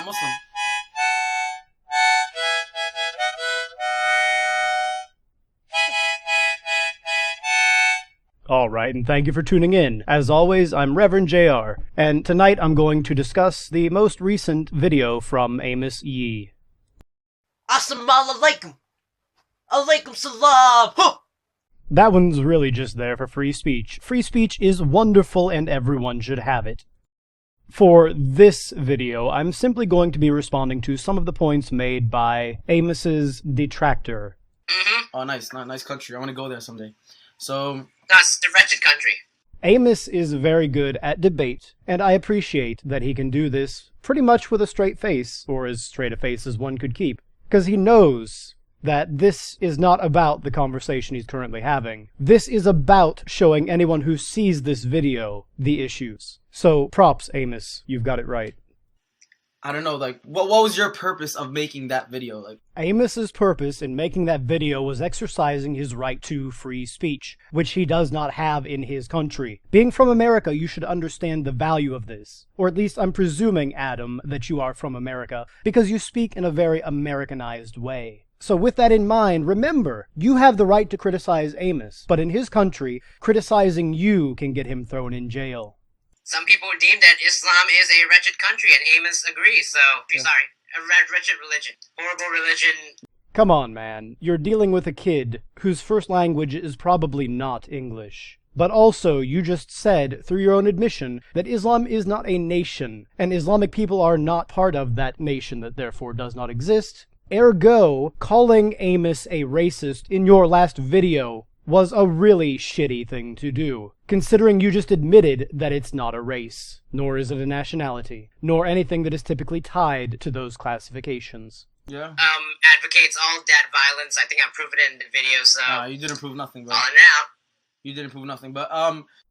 Muslim. Alright, and thank you for tuning in. As always, I'm Reverend JR, and tonight I'm going to discuss the most recent video from Amos Yee. Assalamu alaikum. Alaikum salam. Huh. That one's really just there for free speech. Free speech is wonderful and everyone should have it. For this video, I'm simply going to be responding to some of the points made by Amos's detractor. Oh, nice country. I want to go there someday. So... That's the wretched country. Amos is very good at debate, and I appreciate that he can do this pretty much with a straight face, or as straight a face as one could keep, because he knows that this is not about the conversation he's currently having. This is about showing anyone who sees this video the issues. So, props, Amos. You've got it right. I don't know, like, what was your purpose of making that video? Like, Amos's purpose in making that video was exercising his right to free speech, which he does not have in his country. Being from America, you should understand the value of this. Or at least I'm presuming, Adam, that you are from America, because you speak in a very Americanized way. So with that in mind, remember, you have the right to criticize Amos, but in his country, criticizing you can get him thrown in jail. Some people deem that Islam is a wretched country, and Amos agrees, so, sorry, a wretched religion. Horrible religion. Come on, man. You're dealing with a kid whose first language is probably not English. But also, you just said, through your own admission, that Islam is not a nation, and Islamic people are not part of that nation that therefore does not exist. Ergo, calling Amos a racist in your last video was a really shitty thing to do, considering you just admitted that it's not a race, nor is it a nationality, nor anything that is typically tied to those classifications. yeah. Advocates all dead violence. I think I proved it in the video, so... Nah, you didn't prove nothing, bro. On and out. You didn't prove nothing, but,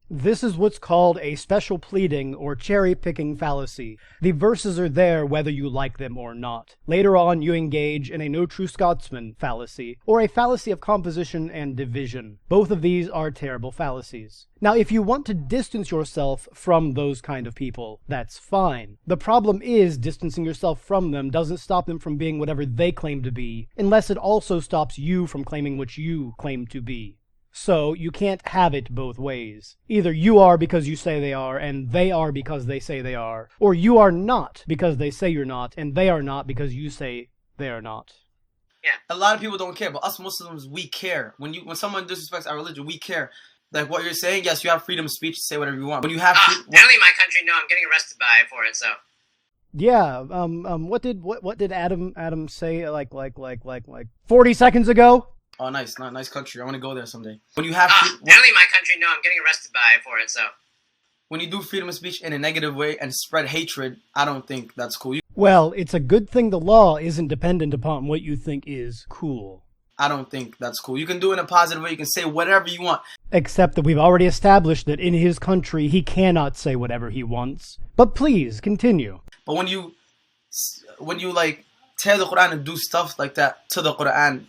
This is what's called a special pleading or cherry-picking fallacy. The verses are there whether you like them or not. Later on, you engage in a no true Scotsman fallacy, or a fallacy of composition and division. Both of these are terrible fallacies. Now, if you want to distance yourself from those kind of people, that's fine. The problem is, distancing yourself from them doesn't stop them from being whatever they claim to be, unless it also stops you from claiming what you claim to be. So, you can't have it both ways. Either you are because you say they are, and they are because they say they are, or you are not because they say you're not, and they are not because you say they are not. Yeah. a lot of people don't care, but us Muslims, we care. When someone disrespects our religion, we care. Like what you're saying, yes, you have freedom of speech to say whatever you want. When you have apparently my country, no, I'm getting arrested for it, so... Yeah, what did Adam say, like 40 seconds ago? Oh, nice country. I want to go there someday. When you have apparently my country, no, I'm getting arrested for it, so... When you do freedom of speech in a negative way and spread hatred, I don't think that's cool. Well, it's a good thing the law isn't dependent upon what you think is cool. I don't think that's cool. You can do it in a positive way. You can say whatever you want. Except that we've already established that in his country he cannot say whatever he wants. But please, continue. But when you like tear the Quran and do stuff like that to the Quran,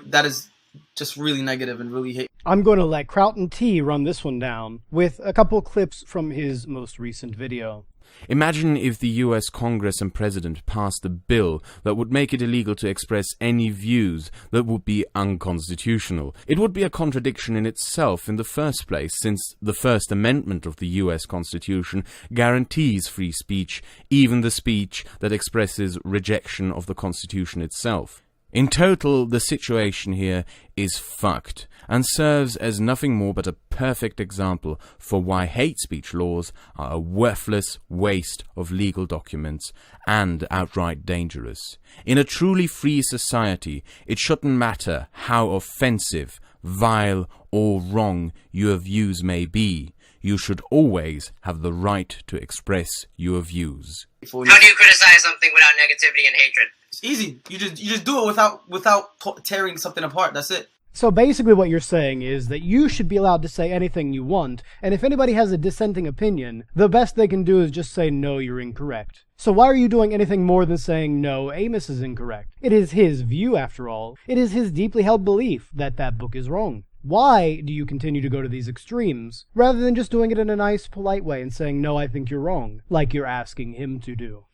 that is just really negative and really hate. I'm going to let Crowton T run this one down with a couple clips from his most recent video. Imagine if the US Congress and President passed a bill that would make it illegal to express any views that would be unconstitutional. It would be a contradiction in itself in the first place, since the First Amendment of the US Constitution guarantees free speech, even the speech that expresses rejection of the Constitution itself. In total, the situation here is fucked, and serves as nothing more but a perfect example for why hate speech laws are a worthless waste of legal documents and outright dangerous. In a truly free society, it shouldn't matter how offensive, vile, or wrong your views may be. You should always have the right to express your views. How do you criticize something without negativity and hatred? It's easy. You just do it without tearing something apart. That's it. So basically what you're saying is that you should be allowed to say anything you want, and if anybody has a dissenting opinion, the best they can do is just say, no, you're incorrect. So why are you doing anything more than saying, no, Amos is incorrect? It is his view, after all. It is his deeply held belief that that book is wrong. Why do you continue to go to these extremes, rather than just doing it in a nice, polite way and saying, no, I think you're wrong, like you're asking him to do?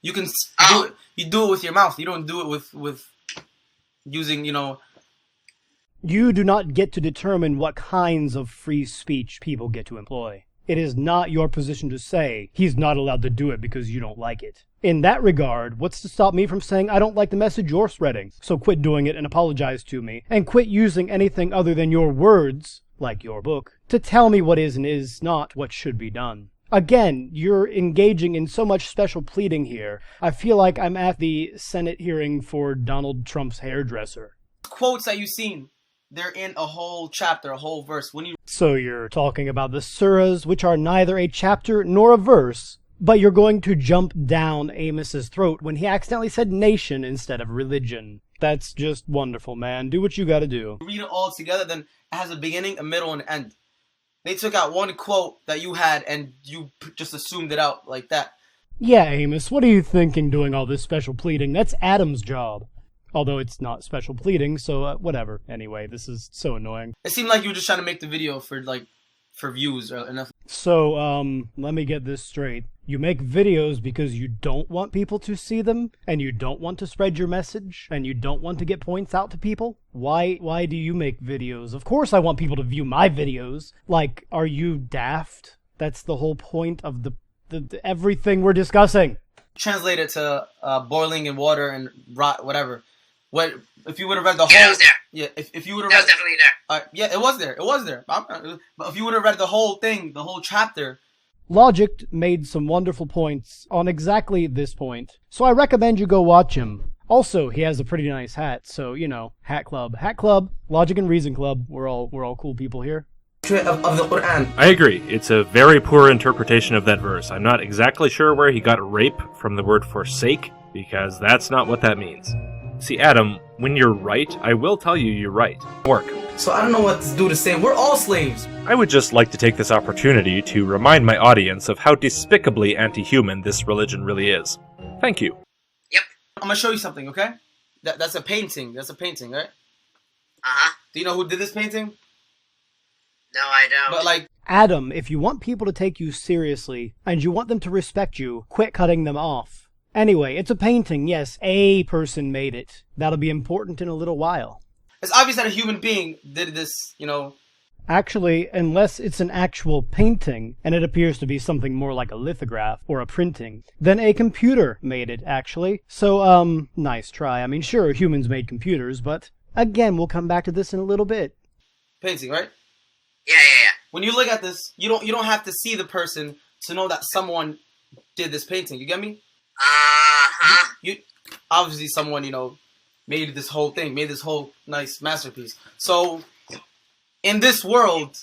You can do it. You do it with your mouth. You don't do it with using, You do not get to determine what kinds of free speech people get to employ. It is not your position to say, he's not allowed to do it because you don't like it. In that regard, what's to stop me from saying I don't like the message you're spreading, so quit doing it and apologize to me, and quit using anything other than your words, like your book, to tell me what is and is not what should be done. Again, you're engaging in so much special pleading here. I feel like I'm at the Senate hearing for Donald Trump's hairdresser. Quotes that you've seen, they're in a whole chapter, a whole verse. So you're talking about the surahs, which are neither a chapter nor a verse, but you're going to jump down Amos's throat when he accidentally said nation instead of religion. That's just wonderful, man. Do what you gotta do. Read it all together, then it has a beginning, a middle, and an end. They took out one quote that you had, and you just assumed it out like that. Yeah, Amos, what are you thinking doing all this special pleading? That's Adam's job. Although it's not special pleading, so whatever. Anyway, this is so annoying. It seemed like you were just trying to make the video for views or nothing. So, let me get this straight. You make videos because you don't want people to see them, and you don't want to spread your message, and you don't want to get points out to people? Why do you make videos? Of course I want people to view my videos. Like, are you daft? That's the whole point of the everything we're discussing. Translate it to boiling in water and rot, whatever. What if you would have read the whole? Yeah, that was there. Yeah, if you would have That read, was definitely there. yeah, it was there. It was there. But if you would have read the whole thing, the whole chapter. Logic made some wonderful points on exactly this point, so I recommend you go watch him. Also, he has a pretty nice hat, so, Hat Club, Logic and Reason Club, we're all cool people here. Of the Quran. I agree. It's a very poor interpretation of that verse. I'm not exactly sure where he got rape from the word forsake, because that's not what that means. See, Adam, when you're right, I will tell you you're right. Work. So I don't know what to do to say. We're all slaves. I would just like to take this opportunity to remind my audience of how despicably anti-human this religion really is. Thank you. Yep. I'm gonna show you something, okay? That's a painting. That's a painting, right? Uh-huh. Do you know who did this painting? No, I don't. But Adam, if you want people to take you seriously, and you want them to respect you, quit cutting them off. Anyway, it's a painting, yes, a person made it. That'll be important in a little while. it's obvious that a human being did this, Actually, unless it's an actual painting, and it appears to be something more like a lithograph or a printing, then a computer made it, actually. So, nice try. I mean, sure, humans made computers, but again, we'll come back to this in a little bit. Painting, right? Yeah. When you look at this, you don't have to see the person to know that someone did this painting. You get me? Uh-huh. You obviously someone, made this whole thing, made this whole nice masterpiece. So in this world,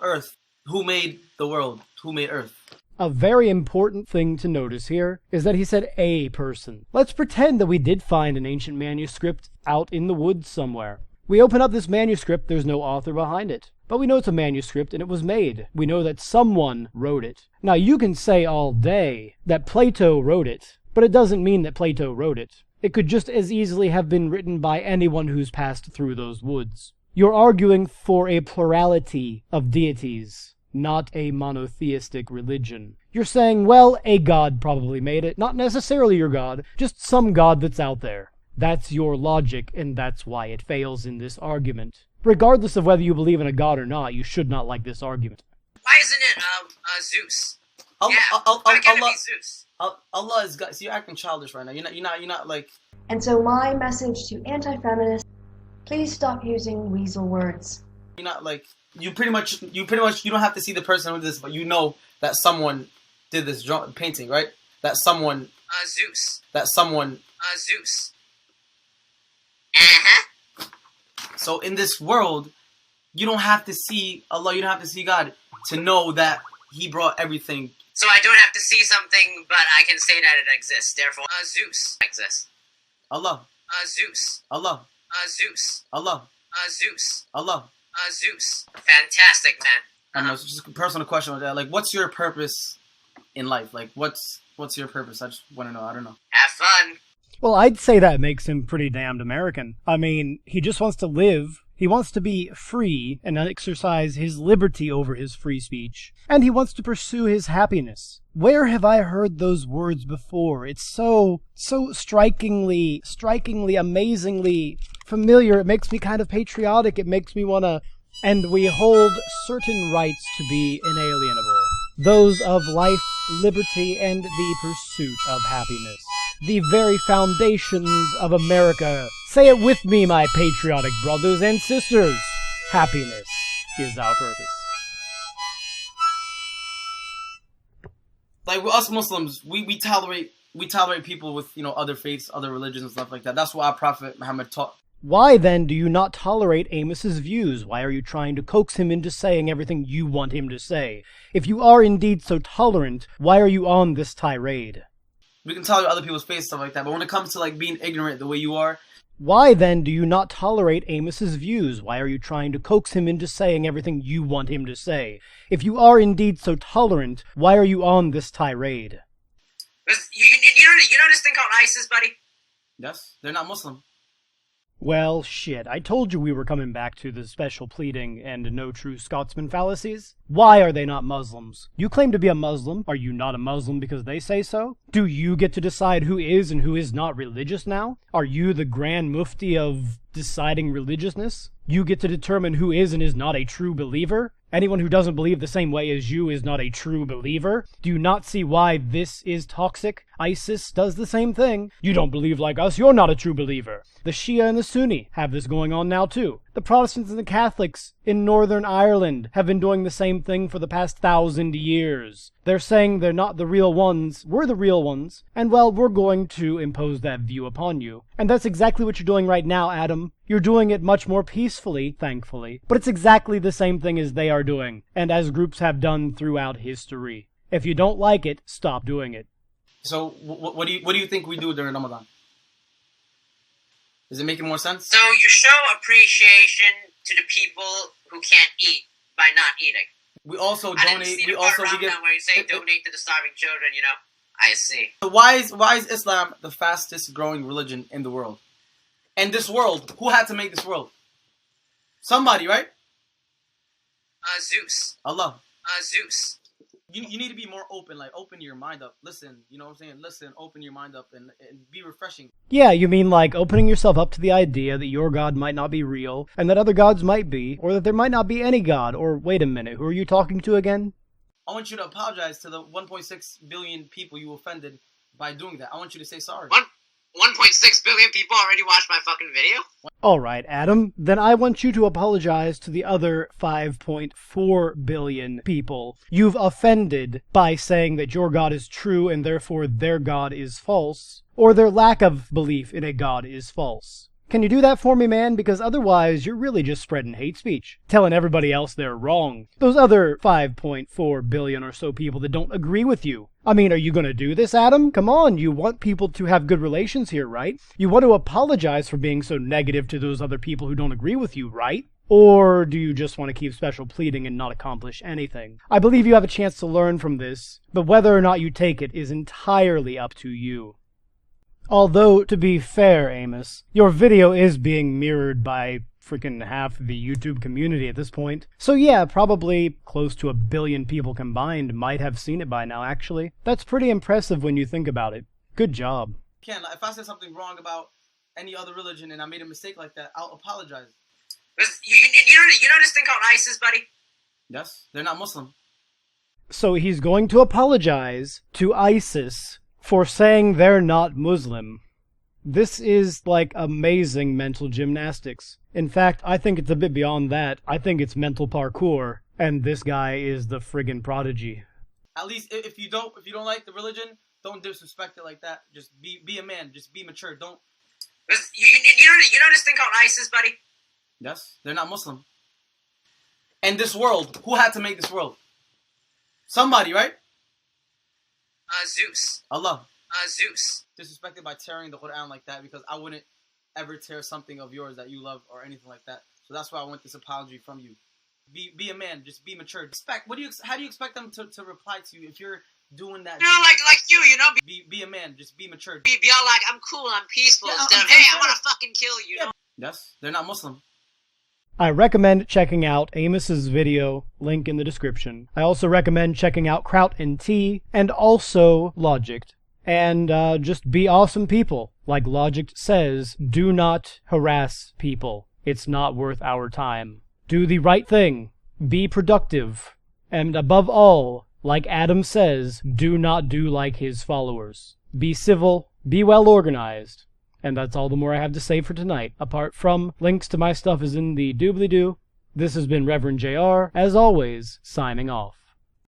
Earth, who made the world? Who made Earth? A very important thing to notice here is that he said a person. Let's pretend that we did find an ancient manuscript out in the woods somewhere. We open up this manuscript, there's no author behind it. But we know it's a manuscript and it was made. We know that someone wrote it. Now you can say all day that Plato wrote it, but it doesn't mean that Plato wrote it. It could just as easily have been written by anyone who's passed through those woods. You're arguing for a plurality of deities, not a monotheistic religion. You're saying, well, a god probably made it. Not necessarily your god, just some god that's out there. That's your logic, and that's why it fails in this argument. Regardless of whether you believe in a god or not, you should not like this argument. Why isn't it, Zeus? Allah, Why can't it be Zeus? Allah is God. So you're acting childish right now. You're not like. And so my message to anti-feminists, please stop using weasel words. You're not like. You pretty much. You don't have to see the person who did this, but you know that someone did this painting, right? That someone. Zeus. That someone. Zeus. Uh-huh. So in this world, you don't have to see Allah, you don't have to see God to know that He brought everything. So I don't have to see something, but I can say that it exists. Therefore, Zeus exists. Allah. Zeus. Allah. Zeus. Allah. Zeus. Allah. Zeus. Fantastic, man. I don't know, it's just a personal question with that. Like, what's your purpose in life? Like, what's your purpose? I just want to know. I don't know. Have fun. Well, I'd say that makes him pretty damned American. I mean, he just wants to live He wants to be free and exercise his liberty over his free speech. And he wants to pursue his happiness. Where have I heard those words before? It's so strikingly, amazingly familiar. It makes me kind of patriotic. It makes me want to... And we hold certain rights to be inalienable. Those of life, liberty, and the pursuit of happiness. The very foundations of America. Say it with me, my patriotic brothers and sisters. Happiness is our purpose. Like, with us Muslims, we tolerate people with, other faiths, other religions and stuff like that. That's what our Prophet Muhammad taught. Why then do you not tolerate Amos's views? Why are you trying to coax him into saying everything you want him to say? If you are indeed so tolerant, why are you on this tirade? We can tolerate other people's faith, stuff like that, but when it comes to, being ignorant the way you are... Why then do you not tolerate Amos's views? Why are you trying to coax him into saying everything you want him to say? If you are indeed so tolerant, why are you on this tirade? You know this thing called ISIS, buddy? Yes, they're not Muslim. Well, shit, I told you we were coming back to the special pleading and no true Scotsman fallacies. Why are they not Muslims? You claim to be a Muslim. Are you not a Muslim because they say so? Do you get to decide who is and who is not religious now? Are you the Grand Mufti of deciding religiousness? You get to determine who is and is not a true believer? Anyone who doesn't believe the same way as you is not a true believer? Do you not see why this is toxic? ISIS does the same thing. You don't believe like us, you're not a true believer. The Shia and the Sunni have this going on now too. The Protestants and the Catholics in Northern Ireland have been doing the same thing for the past 1,000 years. They're saying they're not the real ones, we're the real ones, and well, we're going to impose that view upon you. And that's exactly what you're doing right now, Adam. You're doing it much more peacefully, thankfully, but it's exactly the same thing as they are doing, and as groups have done throughout history. If you don't like it, stop doing it. So, what do you think we do during Ramadan? Is it making more sense? So you show appreciation to the people who can't eat by not eating. We also I donate. didn't see We the part also we around give. that where you say donate to the starving children. I see. So why is Islam the fastest growing religion in the world? And this world, who had to make this world? Somebody, right? Zeus. Allah. Zeus. You need to be more open, open your mind up. Listen, you know what I'm saying? Listen, open your mind up and be refreshing. Yeah, you mean opening yourself up to the idea that your God might not be real, and that other gods might be, or that there might not be any God, or wait a minute, who are you talking to again? I want you to apologize to the 1.6 billion people you offended by doing that. I want you to say sorry. 1.6 billion people already watched my fucking video? Alright, Adam, then I want you to apologize to the other 5.4 billion people you've offended by saying that your God is true and therefore their God is false, or their lack of belief in a God is false. Can you do that for me, man? Because otherwise, you're really just spreading hate speech, telling everybody else they're wrong. Those other 5.4 billion or so people that don't agree with you. I mean, are you going to do this, Adam? Come on, you want people to have good relations here, right? You want to apologize for being so negative to those other people who don't agree with you, right? Or do you just want to keep special pleading and not accomplish anything? I believe you have a chance to learn from this, but whether or not you take it is entirely up to you. Although, to be fair, Amos, your video is being mirrored by freaking half the YouTube community at this point. So yeah, probably close to 1 billion people combined might have seen it by now, actually. That's pretty impressive when you think about it. Good job. Ken, if I said something wrong about any other religion and I made a mistake like that, I'll apologize. You know this thing called ISIS, buddy? Yes, they're not Muslim. So he's going to apologize to ISIS for saying they're not Muslim. This is amazing mental gymnastics. In fact, I think it's a bit beyond that. I think it's mental parkour, and this guy is the friggin' prodigy. At least if you don't like the religion, don't disrespect it like that. Just be a man. Just be mature. Don't. You know this thing called ISIS, buddy? Yes, they're not Muslim. And this world, who had to make this world? Somebody, right? Zeus. Allah. Zeus. Disrespected by tearing the Quran like that, because I wouldn't ever tear something of yours that you love or anything like that. So that's why I want this apology from you. Be a man. Just be mature. How do you expect them to reply to you if you're doing that? Like you, Be a man. Just be mature. Be all like, I'm cool, I'm peaceful, Yeah, instead of, hey, I want to fucking kill you. Yes, they're not Muslim. I recommend checking out Amos's video, link in the description. I also recommend checking out Kraut and Tea, and also Logic. And just be awesome people. Like Logic says, do not harass people. It's not worth our time. Do the right thing. Be productive. And above all, like Adam says, do not do like his followers. Be civil, be well organized. And that's all the more I have to say for tonight. Apart from links to my stuff is in the doobly-doo. This has been Reverend JR, as always, signing off.